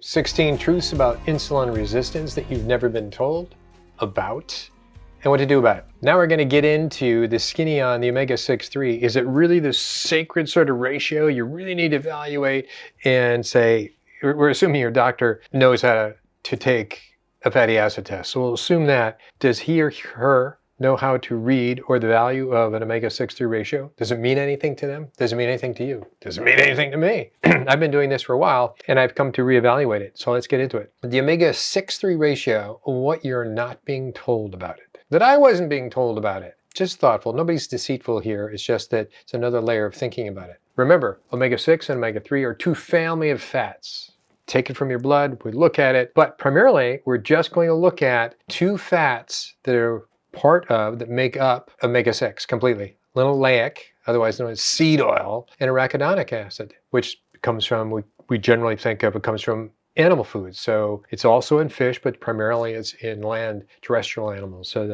16 truths about insulin resistance that you've never been told about and what to do about it. Now we're going to get into the skinny on the omega-6-3. Is it really the sacred sort of ratio you really need to evaluate and say, we're assuming your doctor knows how to take a fatty acid test. So we'll assume that. Does he or her know how to read or the value of an omega-6-3 ratio? Does it mean anything to them? Does it mean anything to you? Does it mean anything to me? I've been doing this for a while and I've come to reevaluate it. So let's get into it. The omega-6-3 ratio, what you're not being told about it. That I wasn't being told about it. Just thoughtful. Nobody's deceitful here. It's just that it's another layer of thinking about it. Remember, omega-6 and omega-3 are two family of fats. Take it from your blood, we look at it, but primarily we're just going to look at two fats that are that make up omega-6 completely. Linoleic, otherwise known as seed oil, and arachidonic acid, which comes from, we generally think of it comes from animal foods. So it's also in fish, but primarily it's in land terrestrial animals. So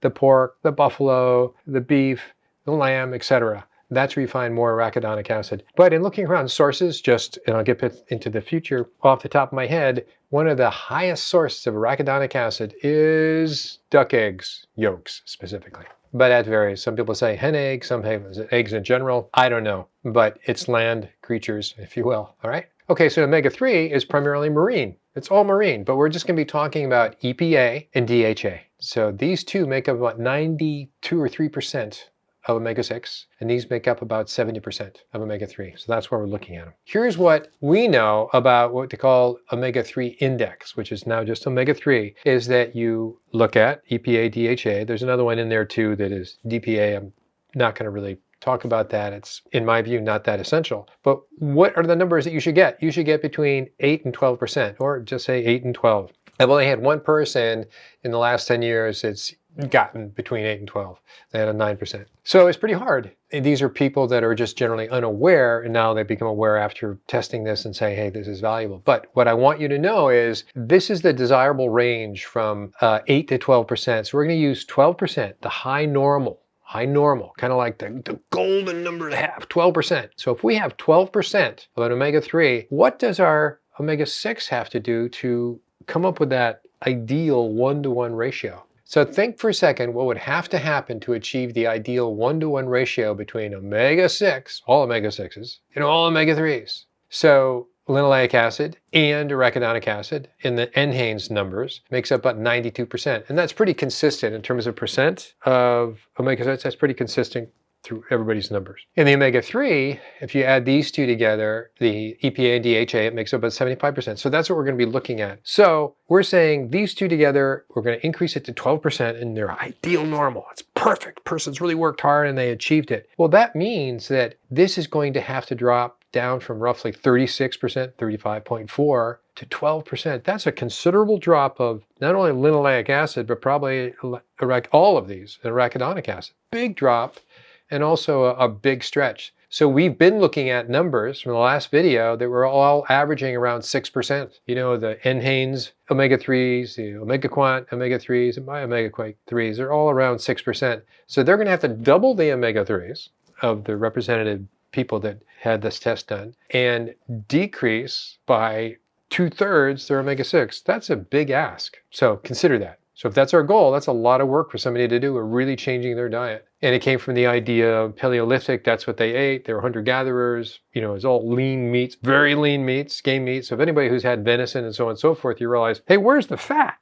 the pork, the buffalo, the beef, the lamb, etc. That's where you find more arachidonic acid. But in looking around sources, and I'll get into the future, off the top of my head, one of the highest sources of arachidonic acid is duck eggs, yolks specifically. But that varies. Some people say hen eggs, some say eggs in general. I don't know, but it's land creatures, if you will, all right? Okay, so omega-3 is primarily marine. It's all marine, but we're just going to be talking about EPA and DHA. So these two make up about 92 or 3% of omega-6, and these make up about 70% of omega-3. So that's where we're looking at them. Here's what we know about what they call omega-3 index, which is now just omega-3, is that you look at EPA, DHA. There's another one in there too that is DPA. I'm not going to really talk about that. It's, in my view, not that essential. But what are the numbers that you should get? You should get between 8 and 12%, or just say 8 and 12. I've only had one person in the last 10 years that's gotten between 8 and 12. They had a 9%. So it's pretty hard. These are people that are just generally unaware, and now they become aware after testing this and say, hey, this is valuable. But what I want you to know is this is the desirable range from 8 to 12%. So we're going to use 12%, the high normal, kind of like the golden number to have, 12%. So if we have 12% of an omega-3, what does our omega-6 have to do to come up with that ideal 1-to-1 ratio? So think for a second what would have to happen to achieve the ideal 1-to-1 ratio between omega-6, all omega-6s, and all omega-3s. So linoleic acid and arachidonic acid in the NHANES numbers makes up about 92%. And that's pretty consistent in terms of percent of omega-6. That's pretty consistent through everybody's numbers. In the omega-3, if you add these two together, the EPA and DHA, it makes up about 75%. So that's what we're going to be looking at. So we're saying these two together, we're going to increase it to 12% in their ideal normal. It's perfect. Person's really worked hard and they achieved it. Well, that means that this is going to have to drop down from roughly 36%, 35.4 to 12%. That's a considerable drop of not only linoleic acid, but probably all of these, arachidonic acid. Big drop. And also a big stretch. So we've been looking at numbers from the last video that were all averaging around 6%. You know, the NHANES omega-3s, the omega-quant omega-3s, and my omega-3s are all around 6%. So they're going to have to double the omega-3s of the representative people that had this test done and decrease by 2/3 their omega-6. That's a big ask. So consider that. So if that's our goal, that's a lot of work for somebody to do. We're really changing their diet. And it came from the idea of Paleolithic, that's what they ate. They were hunter-gatherers. You know, it's all lean meats, very lean meats, game meat. So if anybody who's had venison and so on and so forth, you realize, hey, where's the fat?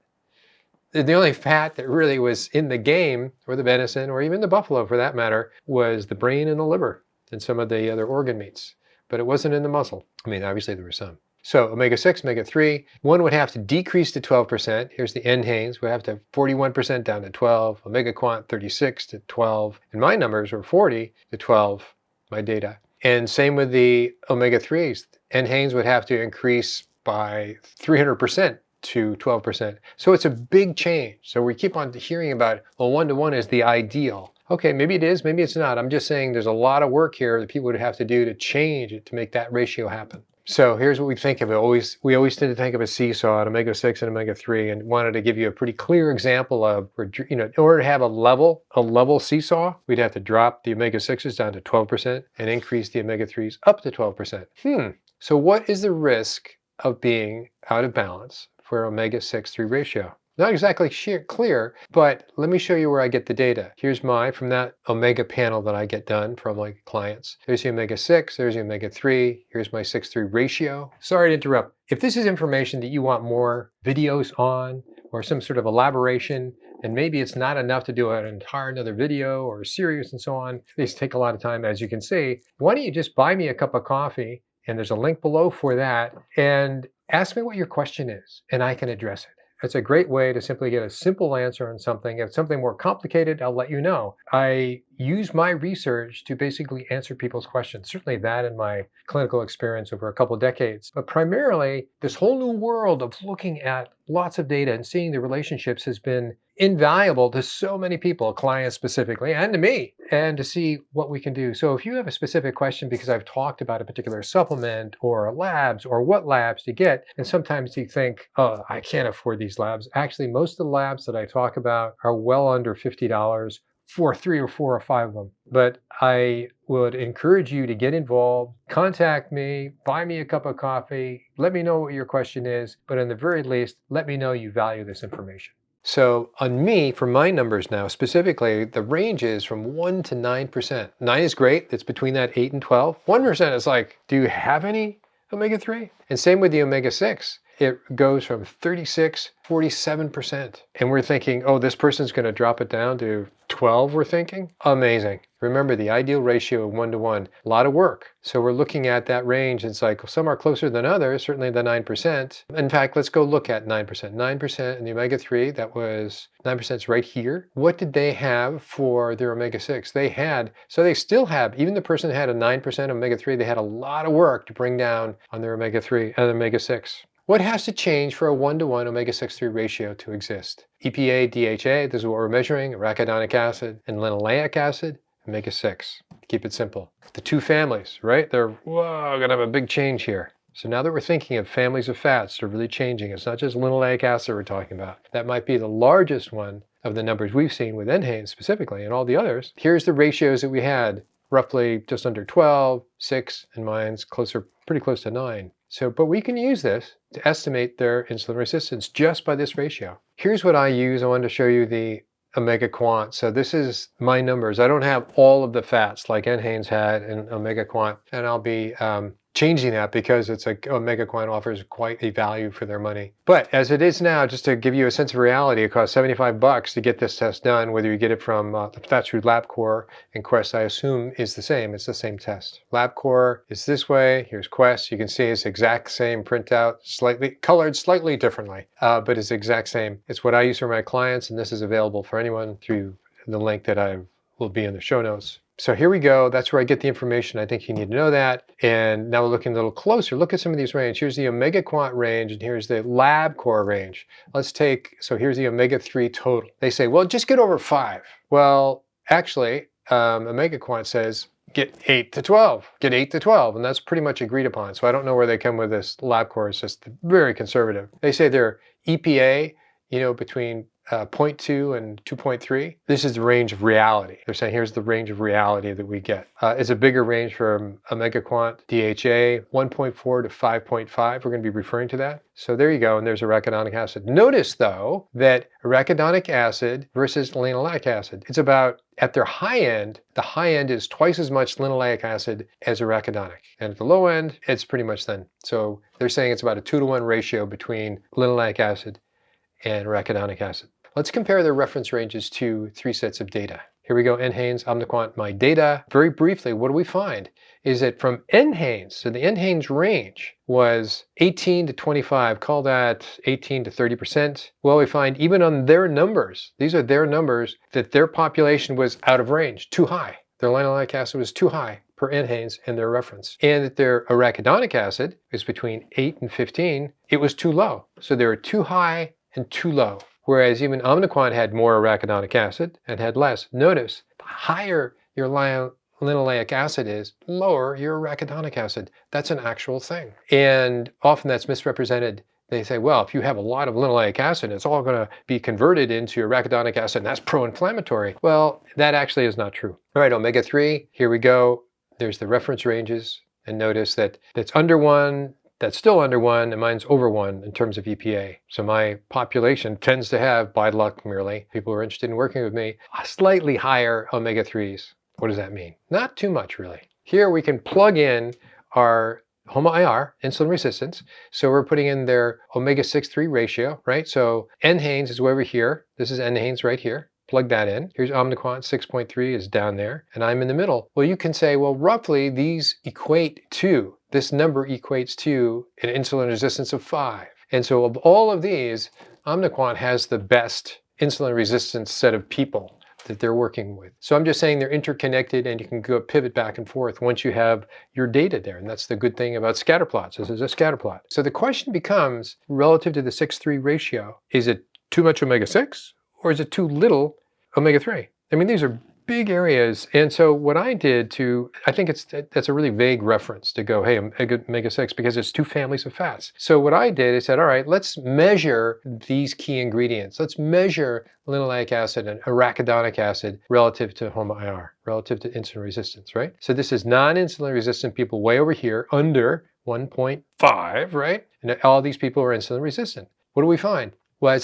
The only fat that really was in the game, or the venison, or even the buffalo for that matter, was the brain and the liver and some of the other organ meats. But it wasn't in the muscle. I mean, obviously there were some. So omega-6, omega-3, one would have to decrease to 12%. Here's the NHANES. We have to have 41% down to 12. Omega-quant, 36 to 12. And my numbers were 40 to 12, my data. And same with the omega-3s. NHANES would have to increase by 300% to 12%. So it's a big change. So we keep on hearing about, well, 1-to-1 is the ideal. Okay, maybe it is, maybe it's not. I'm just saying there's a lot of work here that people would have to do to change it to make that ratio happen. So here's what we think of it. We always tend to think of a seesaw, an omega-6 and omega-3, and wanted to give you a pretty clear example of, you know, in order to have a level seesaw, we'd have to drop the omega-6s down to 12% and increase the omega-3s up to 12%. So what is the risk of being out of balance for omega-6-3 ratio. Not exactly clear, but let me show you where I get the data. Here's from that omega panel that I get done from my clients. There's the omega-6, there's the omega-3, here's my 6-3 ratio. Sorry to interrupt. If this is information that you want more videos on or some sort of elaboration, and maybe it's not enough to do an entire another video or a series and so on, these take a lot of time, as you can see. Why don't you just buy me a cup of coffee, and there's a link below for that, and ask me what your question is, and I can address it. It's a great way to simply get a simple answer on something. If it's something more complicated, I'll let you know. I use my research to basically answer people's questions. Certainly that in my clinical experience over a couple of decades. But primarily, this whole new world of looking at lots of data and seeing the relationships has been invaluable to so many people, clients specifically, and to me, and to see what we can do. So if you have a specific question because I've talked about a particular supplement or labs or what labs to get, and sometimes you think, oh, I can't afford these labs. Actually, most of the labs that I talk about are well under $50 for 3 or 4 or 5 of them. But I would encourage you to get involved, contact me, buy me a cup of coffee, let me know what your question is, but in the very least, let me know you value this information. So on me, for my numbers now, specifically, the range is from 1 to 9%. 9 is great. It's between that 8 and 12. 1% is like, do you have any omega-3? And same with the omega-6. It goes from 36, 47%. And we're thinking, oh, this person's going to drop it down to 12, we're thinking? Amazing. Remember the ideal ratio of 1 to 1. A lot of work. So we're looking at that range. It's like some are closer than others, certainly the 9%. In fact, let's go look at 9%. 9% in the omega-3, that was 9% right here. What did they have for their omega-6? They still have, even the person that had a 9% omega-3, they had a lot of work to bring down on their omega-3 and omega-6. What has to change for a 1-to-1 omega-6-3 ratio to exist? EPA, DHA, this is what we're measuring, arachidonic acid and linoleic acid, omega-6. Keep it simple. The two families, right? They're, whoa, gonna have a big change here. So now that we're thinking of families of fats, they're really changing. It's not just linoleic acid we're talking about. That might be the largest one of the numbers we've seen with NHANES specifically, and all the others. Here's the ratios that we had, roughly just under 12, 6, and mine's pretty close to 9. So, but we can use this to estimate their insulin resistance just by this ratio. Here's what I use. I wanted to show you the omega quant. So this is my numbers. I don't have all of the fats like NHANES had in omega quant, and I'll be changing that because it's like omega quant offers quite a value for their money. But as it is now, just to give you a sense of reality, it costs $75 to get this test done, whether you get it from the Fats Food LabCorp, and Quest, I assume, is the same. It's the same test. LabCorp is this way. Here's Quest. You can see it's exact same printout, colored slightly differently, but it's the exact same. It's what I use for my clients, and this is available for anyone through the link that I will be in the show notes. So here we go. That's where I get the information. I think you need to know that. And now we're looking a little closer. Look at some of these ranges. Here's the omega quant range, and here's the LabCorp range. So here's the omega-3 total. They say, well, just get over 5. Well, actually, omega quant says, get 8 to 12. Get 8 to 12, and that's pretty much agreed upon. So I don't know where they come with this. LabCorp is just very conservative. They say their EPA, between 0.2 and 2.3. This is the range of reality. They're saying here's the range of reality that we get. It's a bigger range for omega quant, DHA, 1.4 to 5.5. We're going to be referring to that. So there you go, and there's arachidonic acid. Notice though that arachidonic acid versus linoleic acid, it's about, at their high end, the high end is twice as much linoleic acid as arachidonic. And at the low end, it's pretty much then. So they're saying it's about a 2-to-1 ratio between linoleic acid and arachidonic acid. Let's compare their reference ranges to 3 sets of data. Here we go, NHANES, OmniQuant, my data. Very briefly, what do we find? Is that from NHANES, so the NHANES range was 18 to 25, call that 18 to 30%. Well, we find even on their numbers, these are their numbers, that their population was out of range, too high. Their linoleic acid was too high per NHANES in their reference. And that their arachidonic acid is between 8 and 15, it was too low. So they were too high and too low. Whereas even OmniQuant had more arachidonic acid and had less. Notice, the higher your linoleic acid is, lower your arachidonic acid. That's an actual thing. And often that's misrepresented. They say, well, if you have a lot of linoleic acid, it's all going to be converted into arachidonic acid, and that's pro-inflammatory. Well, that actually is not true. All right, omega-3, here we go. There's the reference ranges. And notice that it's under 1 That's still under 1, and mine's over 1 in terms of EPA. So my population tends to have, by luck merely, people who are interested in working with me, slightly higher omega-3s. What does that mean? Not too much, really. Here we can plug in our HOMA-IR, insulin resistance. So we're putting in their omega-6-3 ratio, right? So NHANES is over here. This is NHANES right here. Plug that in. Here's Omniquant, 6.3 is down there, and I'm in the middle. Well, you can say, well, roughly these equate to, this number equates to an insulin resistance of 5. And so of all of these, Omniquant has the best insulin resistance set of people that they're working with. So I'm just saying they're interconnected, and you can go pivot back and forth once you have your data there. And that's the good thing about scatter plots. This is a scatter plot. So the question becomes, relative to the 6:3 ratio, is it too much omega-6 or is it too little omega-3? I mean, these are big areas. And so what I did I think that's a really vague reference to go, hey, omega-6, because it's 2 families of fats. So what I did is said, all right, let's measure these key ingredients. Let's measure linoleic acid and arachidonic acid relative to HOMA-IR, relative to insulin resistance, right? So this is non-insulin resistant people way over here, under 1.5, right? And all these people are insulin resistant. What do we find? Well,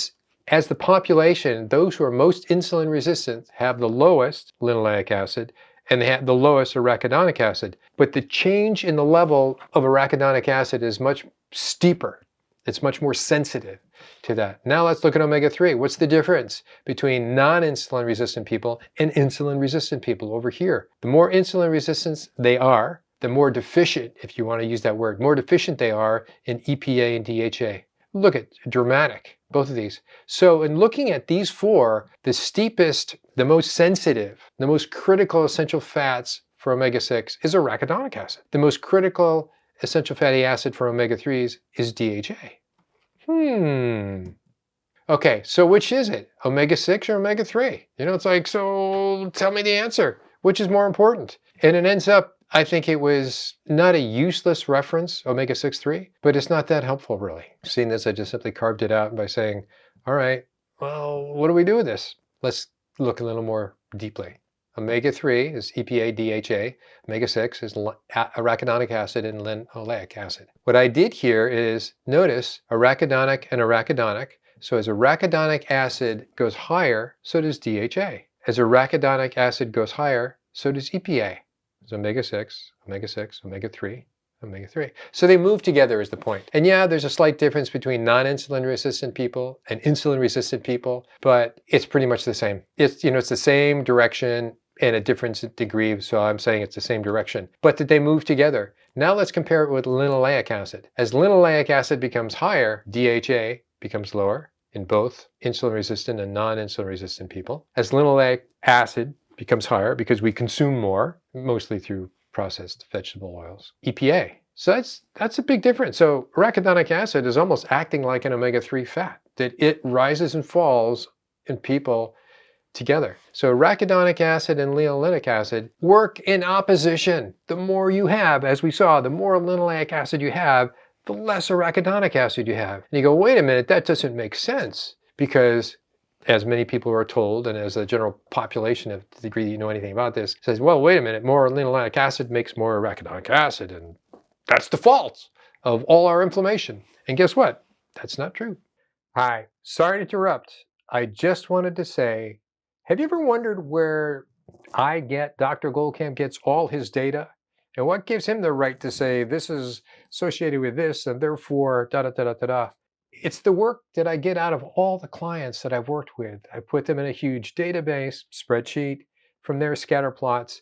as the population, those who are most insulin resistant have the lowest linoleic acid and they have the lowest arachidonic acid. But the change in the level of arachidonic acid is much steeper. It's much more sensitive to that. Now let's look at omega-3. What's the difference between non-insulin resistant people and insulin resistant people over here? The more insulin resistant they are, the more deficient, if you want to use that word, more deficient they are in EPA and DHA. Look at dramatic, both of these. So in looking at these 4, the steepest, the most sensitive, the most critical essential fats for omega-6 is arachidonic acid. The most critical essential fatty acid for omega-3s is DHA. Okay, so which is it? Omega-6 or omega-3? You know, it's like, so tell me the answer. Which is more important? And it ends up, I think it was not a useless reference, omega-6-3, but it's not that helpful, really. Seeing this, I just simply carved it out by saying, all right, well, what do we do with this? Let's look a little more deeply. Omega-3 is EPA, DHA. Omega-6 is arachidonic acid and linoleic acid. What I did here is notice arachidonic and arachidonic. So as arachidonic acid goes higher, so does DHA. As arachidonic acid goes higher, so does EPA. It's omega-6, omega-6, omega-3, omega-3. So they move together is the point. And yeah, there's a slight difference between non-insulin resistant people and insulin resistant people, but it's pretty much the same. It's the same direction and a different degree, so I'm saying it's the same direction. But did they move together? Now let's compare it with linoleic acid. As linoleic acid becomes higher, DHA becomes lower in both insulin resistant and non-insulin resistant people. As linoleic acid becomes higher because we consume more, mostly through processed vegetable oils. EPA. So that's a big difference. So arachidonic acid is almost acting like an omega-3 fat, that it rises and falls in people together. So arachidonic acid and linoleic acid work in opposition. The more you have, as we saw, the more linoleic acid you have, the less arachidonic acid you have. And you go, wait a minute, that doesn't make sense, because as many people are told, and as a general population, of the degree you know anything about this, says, well, wait a minute, more linoleic acid makes more arachidonic acid, and that's the fault of all our inflammation. And guess what? That's not true. Hi, sorry to interrupt. I just wanted to say, have you ever wondered where Dr. Goldkamp gets all his data? And what gives him the right to say this is associated with this and therefore da-da-da-da-da-da? It's the work that I get out of all the clients that I've worked with. I put them in a huge database, spreadsheet, from their scatter plots,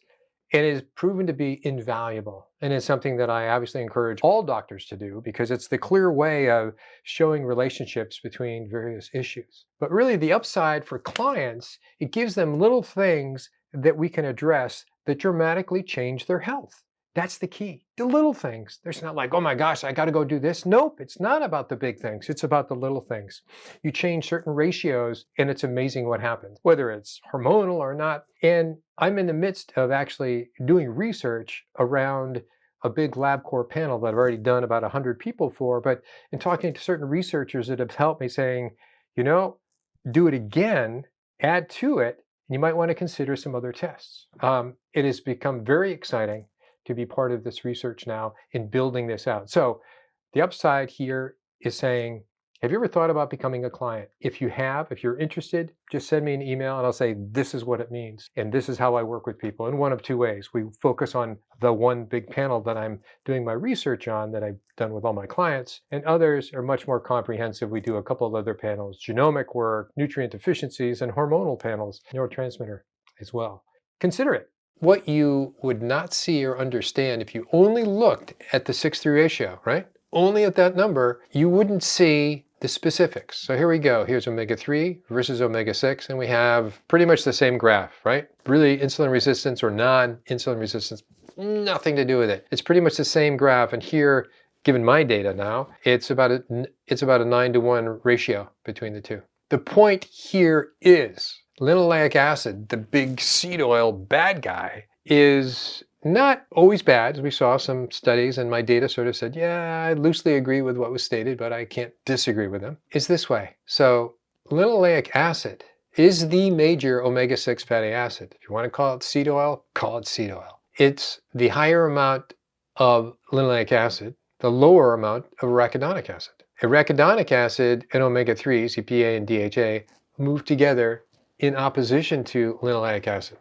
and it is proven to be invaluable. And it's something that I obviously encourage all doctors to do, because it's the clear way of showing relationships between various issues. But really the upside for clients, it gives them little things that we can address that dramatically change their health. That's the key. The little things. There's not like, oh my gosh, I got to go do this. Nope, it's not about the big things. It's about the little things. You change certain ratios and it's amazing what happens, whether it's hormonal or not. And I'm in the midst of actually doing research around a big LabCorp panel that I've already done about 100 people for, but in talking to certain researchers that have helped me saying, do it again, add to it, and you might want to consider some other tests. It has become very exciting to be part of this research now in building this out. So The upside here is saying, have you ever thought about becoming a client? If you have, if you're interested, just send me an email and I'll say, this is what it means. And this is how I work with people in one of two ways. We focus on the one big panel that I'm doing my research on, that I've done with all my clients, and others are much more comprehensive. We do a couple of other panels, genomic work, nutrient deficiencies, and hormonal panels, neurotransmitter as well. Consider it. What you would not see or understand if you only looked at the 6:3 ratio, right? Only at that number, you wouldn't see the specifics. So here we go. Here's omega-3 versus omega-6, and we have pretty much the same graph, right? Really, insulin resistance or non-insulin resistance, nothing to do with it. It's pretty much the same graph, and here, given my data now, it's about a 9-to-1 ratio between the two. The point here is linoleic acid, the big seed oil bad guy, is not always bad. As we saw some studies, and my data sort of said, yeah, I loosely agree with what was stated, but I can't disagree with them, is this way. So linoleic acid is the major omega-6 fatty acid. If you want to call it seed oil, call it seed oil. It's the higher amount of linoleic acid, the lower amount of arachidonic acid. Arachidonic acid and omega-3s, EPA and DHA, move together in opposition to linoleic acid.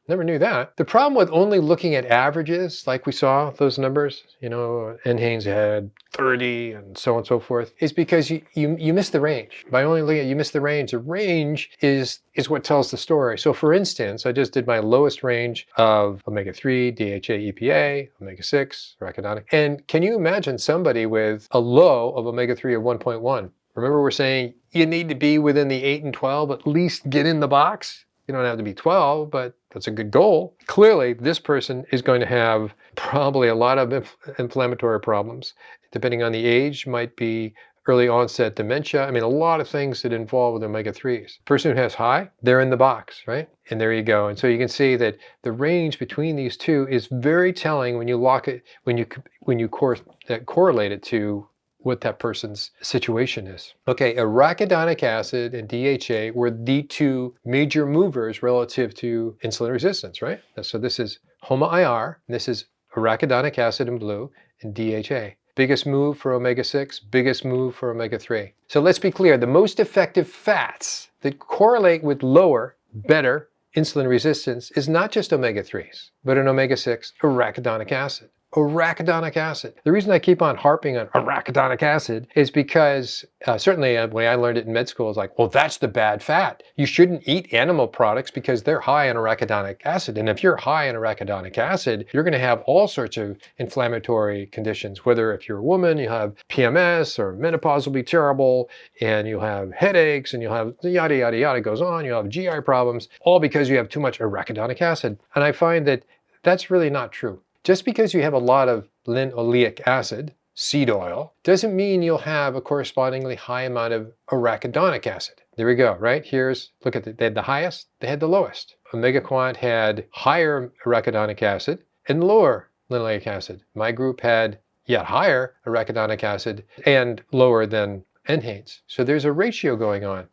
Never knew that. The problem with only looking at averages, like we saw those numbers, NHANES had 30 and so on and so forth, is because you miss the range. By only looking at, you miss the range. The range is what tells the story. So for instance, I just did my lowest range of omega-3, DHA, EPA, omega-6, arachidonic. And can you imagine somebody with a low of omega-3 of 1.1? Remember, we're saying you need to be within the 8 and 12, at least get in the box. You don't have to be 12, but that's a good goal. Clearly, this person is going to have probably a lot of inflammatory problems. Depending on the age, might be early onset dementia. I mean, a lot of things that involve with omega-3s. Person who has high, they're in the box, right? And there you go. And so you can see that the range between these two is very telling when you lock it, when you correlate it to what that person's situation is. Okay, arachidonic acid and DHA were the two major movers relative to insulin resistance, right? So this is HOMA-IR, and this is arachidonic acid in blue, and DHA. Biggest move for omega-6, biggest move for omega-3. So let's be clear, the most effective fats that correlate with lower, better insulin resistance is not just omega-3s, but an omega-6 arachidonic acid. Arachidonic acid. The reason I keep on harping on arachidonic acid is because certainly the way I learned it in med school is like, well, that's the bad fat. You shouldn't eat animal products because they're high in arachidonic acid. And if you're high in arachidonic acid, you're going to have all sorts of inflammatory conditions. Whether if you're a woman, you have PMS or menopause will be terrible, and you'll have headaches, and you'll have yada, yada, yada goes on. You'll have GI problems, all because you have too much arachidonic acid. And I find that that's really not true. Just because you have a lot of linoleic acid, seed oil, doesn't mean you'll have a correspondingly high amount of arachidonic acid. There we go, right? Look at they had the highest, they had the lowest. Omega Quant had higher arachidonic acid and lower linoleic acid. My group had yet higher arachidonic acid and lower than NHANES. So there's a ratio going on.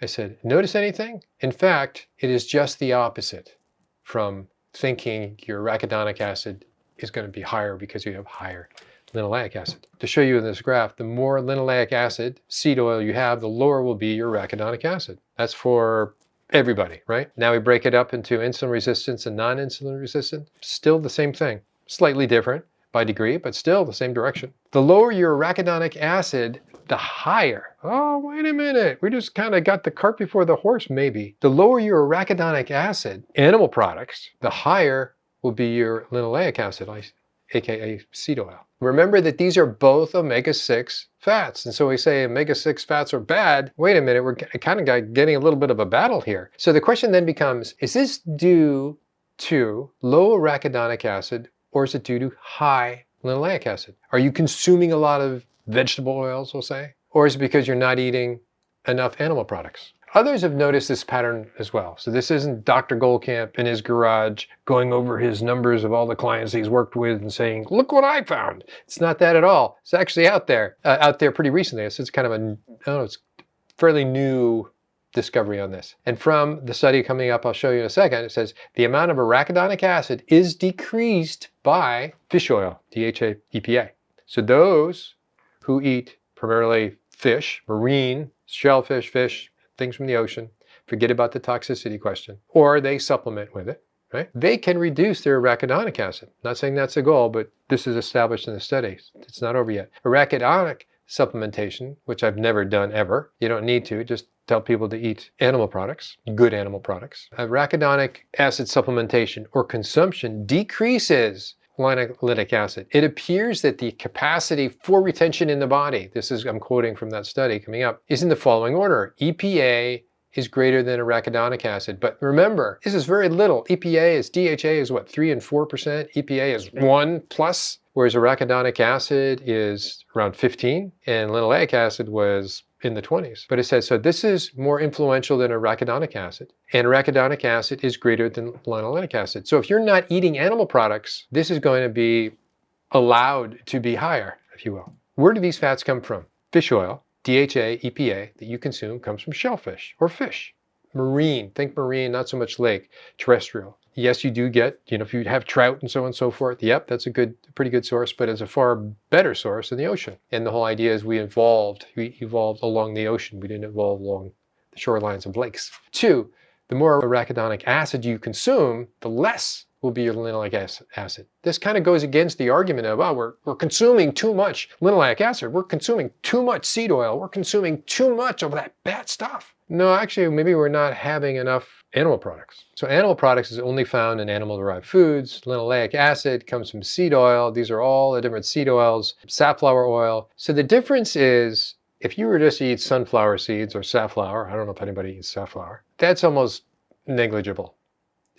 I said, notice anything? In fact, it is just the opposite from thinking your arachidonic acid is going to be higher because you have higher linoleic acid. To show you in this graph, the more linoleic acid, seed oil you have, the lower will be your arachidonic acid. That's for everybody, right? Now we break it up into insulin resistance and non-insulin resistant. Still the same thing, slightly different by degree, but still the same direction. The lower your arachidonic acid, the higher. Oh, wait a minute. We just kind of got the cart before the horse, maybe. The lower your arachidonic acid, animal products, the higher will be your linoleic acid, aka seed oil. Remember that these are both omega-6 fats. And so we say omega-6 fats are bad. Wait a minute, we're kind of getting a little bit of a battle here. So the question then becomes, is this due to low arachidonic acid, or is it due to high linoleic acid? Are you consuming a lot of vegetable oils, we'll say? Or is it because you're not eating enough animal products? Others have noticed this pattern as well. So this isn't Dr. Goldkamp in his garage going over his numbers of all the clients he's worked with and saying, look what I found. It's not that at all. It's actually out there pretty recently. So it's kind of it's fairly new discovery on this. And from the study coming up, I'll show you in a second, it says the amount of arachidonic acid is decreased by fish oil, DHA, EPA. So those who eat primarily fish, marine, shellfish, fish, things from the ocean, forget about the toxicity question, or they supplement with it, right? They can reduce their arachidonic acid. Not saying that's the goal, but this is established in the studies. It's not over yet. Arachidonic supplementation, which I've never done ever. You don't need to, just tell people to eat animal products, good animal products. Arachidonic acid supplementation or consumption decreases linoleic acid. It appears that the capacity for retention in the body, this is, I'm quoting from that study coming up, is in the following order. EPA is greater than arachidonic acid. But remember, this is very little. DHA is what, 3 and 4%? EPA is 1 plus, whereas arachidonic acid is around 15, and linoleic acid was in the 20s. But it says, so this is more influential than arachidonic acid, and arachidonic acid is greater than linoleic acid. So if you're not eating animal products, this is going to be allowed to be higher, if you will. Where do these fats come from? Fish oil. DHA, EPA that you consume comes from shellfish or fish. Marine, think marine, not so much lake, terrestrial. Yes, you do get, if you have trout and so on and so forth, yep, that's a pretty good source, but it's a far better source in the ocean. And the whole idea is we evolved along the ocean. We didn't evolve along the shorelines of lakes. 2, the more arachidonic acid you consume, the less will be your linoleic acid. This kind of goes against the argument of, we're consuming too much linoleic acid, we're consuming too much seed oil, we're consuming too much of that bad stuff. No, actually, maybe we're not having enough animal products. So animal products is only found in animal-derived foods. Linoleic acid comes from seed oil. These are all the different seed oils, safflower oil. So the difference is, if you were just to eat sunflower seeds or safflower, I don't know if anybody eats safflower, that's almost negligible.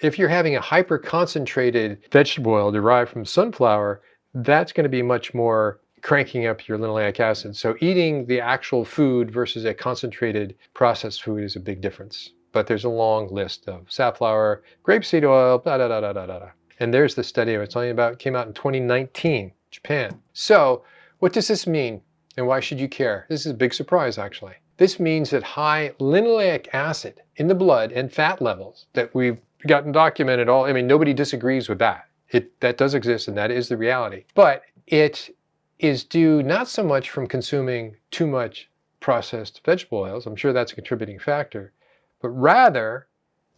If you're having a hyper-concentrated vegetable oil derived from sunflower, that's going to be much more cranking up your linoleic acid. So eating the actual food versus a concentrated processed food is a big difference. But there's a long list of safflower, grapeseed oil, blah, blah, blah, blah, blah, blah. And there's the study I was telling you about. It came out in 2019, Japan. So what does this mean? And why should you care? This is a big surprise, actually. This means that high linoleic acid in the blood and fat levels that we've gotten documented nobody disagrees with that. That does exist and that is the reality. But it is due not so much from consuming too much processed vegetable oils, I'm sure that's a contributing factor, but rather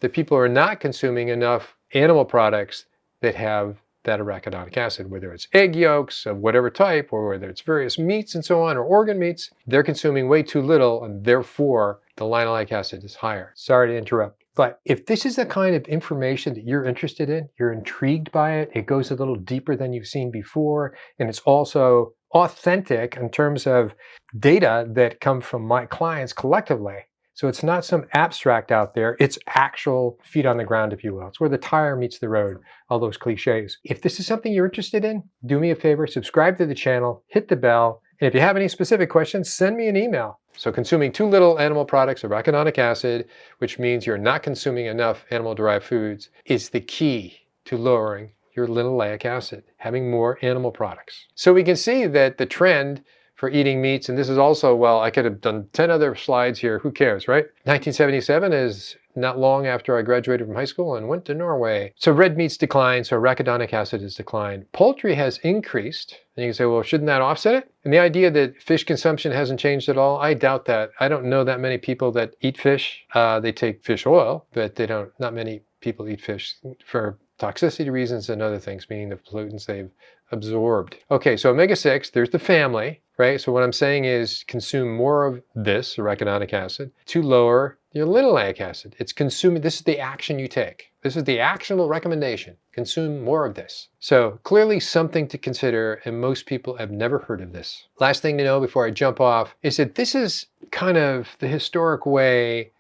that people are not consuming enough animal products that have that arachidonic acid, whether it's egg yolks of whatever type, or whether it's various meats and so on, or organ meats. They're consuming way too little, and therefore the linoleic acid is higher. Sorry to interrupt. But if this is the kind of information that you're interested in, you're intrigued by it, it goes a little deeper than you've seen before, and it's also authentic in terms of data that come from my clients collectively. So it's not some abstract out there, it's actual feet on the ground, if you will. It's where the tire meets the road, all those cliches. If this is something you're interested in, do me a favor, subscribe to the channel, hit the bell, and if you have any specific questions, send me an email. So consuming too little animal products, arachidonic acid, which means you're not consuming enough animal-derived foods, is the key to lowering your linoleic acid, having more animal products. So we can see that the trend for eating meats, and this is also, I could have done 10 other slides here, who cares, right? 1977 is not long after I graduated from high school and went to Norway. So red meats declined, so arachidonic acid has declined. Poultry has increased, and you can say, well, shouldn't that offset it? And the idea that fish consumption hasn't changed at all, I doubt that. I don't know that many people that eat fish. They take fish oil, but not many people eat fish for toxicity reasons and other things, meaning the pollutants they've absorbed. Okay, so omega-6, there's the family, right? So what I'm saying is consume more of this, arachidonic acid, to lower your linoleic acid. It's consuming, this is the action you take. This is the actionable recommendation. Consume more of this. So clearly something to consider, and most people have never heard of this. Last thing to know before I jump off is that this is kind of the historic way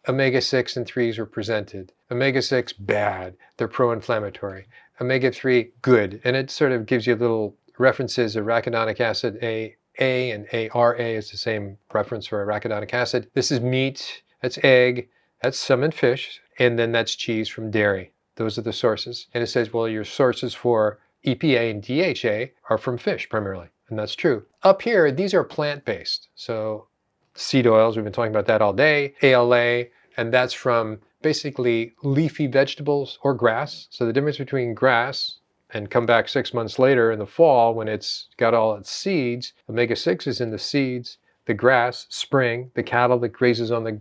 omega-6 and 3s were presented. Omega-6, bad. They're pro-inflammatory. Omega-3, good. And it sort of gives you little references. Arachidonic acid, A and ARA is the same reference for arachidonic acid. This is meat, that's egg, that's some in fish, and then that's cheese from dairy. Those are the sources. And it says, well, your sources for EPA and DHA are from fish primarily. And that's true. Up here, these are plant-based. So seed oils, we've been talking about that all day. ALA, and that's from basically leafy vegetables or grass. So the difference between grass and come back 6 months later in the fall when it's got all its seeds. Omega-6 is in the seeds, the grass, spring, the cattle that grazes on the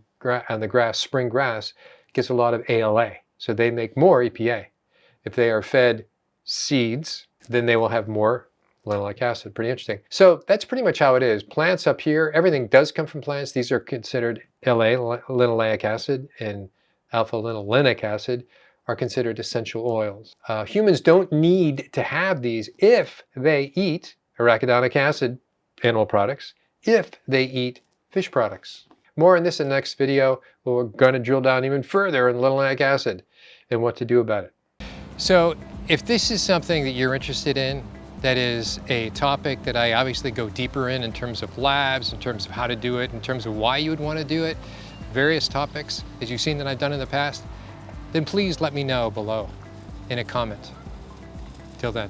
grass, spring grass, gets a lot of ALA. So they make more EPA. If they are fed seeds, then they will have more linoleic acid. Pretty interesting. So that's pretty much how it is. Plants up here, everything does come from plants. These are considered LA, linoleic acid, and alpha-linolenic acid are considered essential oils. Humans don't need to have these if they eat arachidonic acid animal products, if they eat fish products. More on this in the next video, where we're going to drill down even further in linoleic acid and what to do about it. So if this is something that you're interested in, that is a topic that I obviously go deeper in terms of labs, in terms of how to do it, in terms of why you would want to do it, various topics, as you've seen that I've done in the past, then please let me know below in a comment. Till then.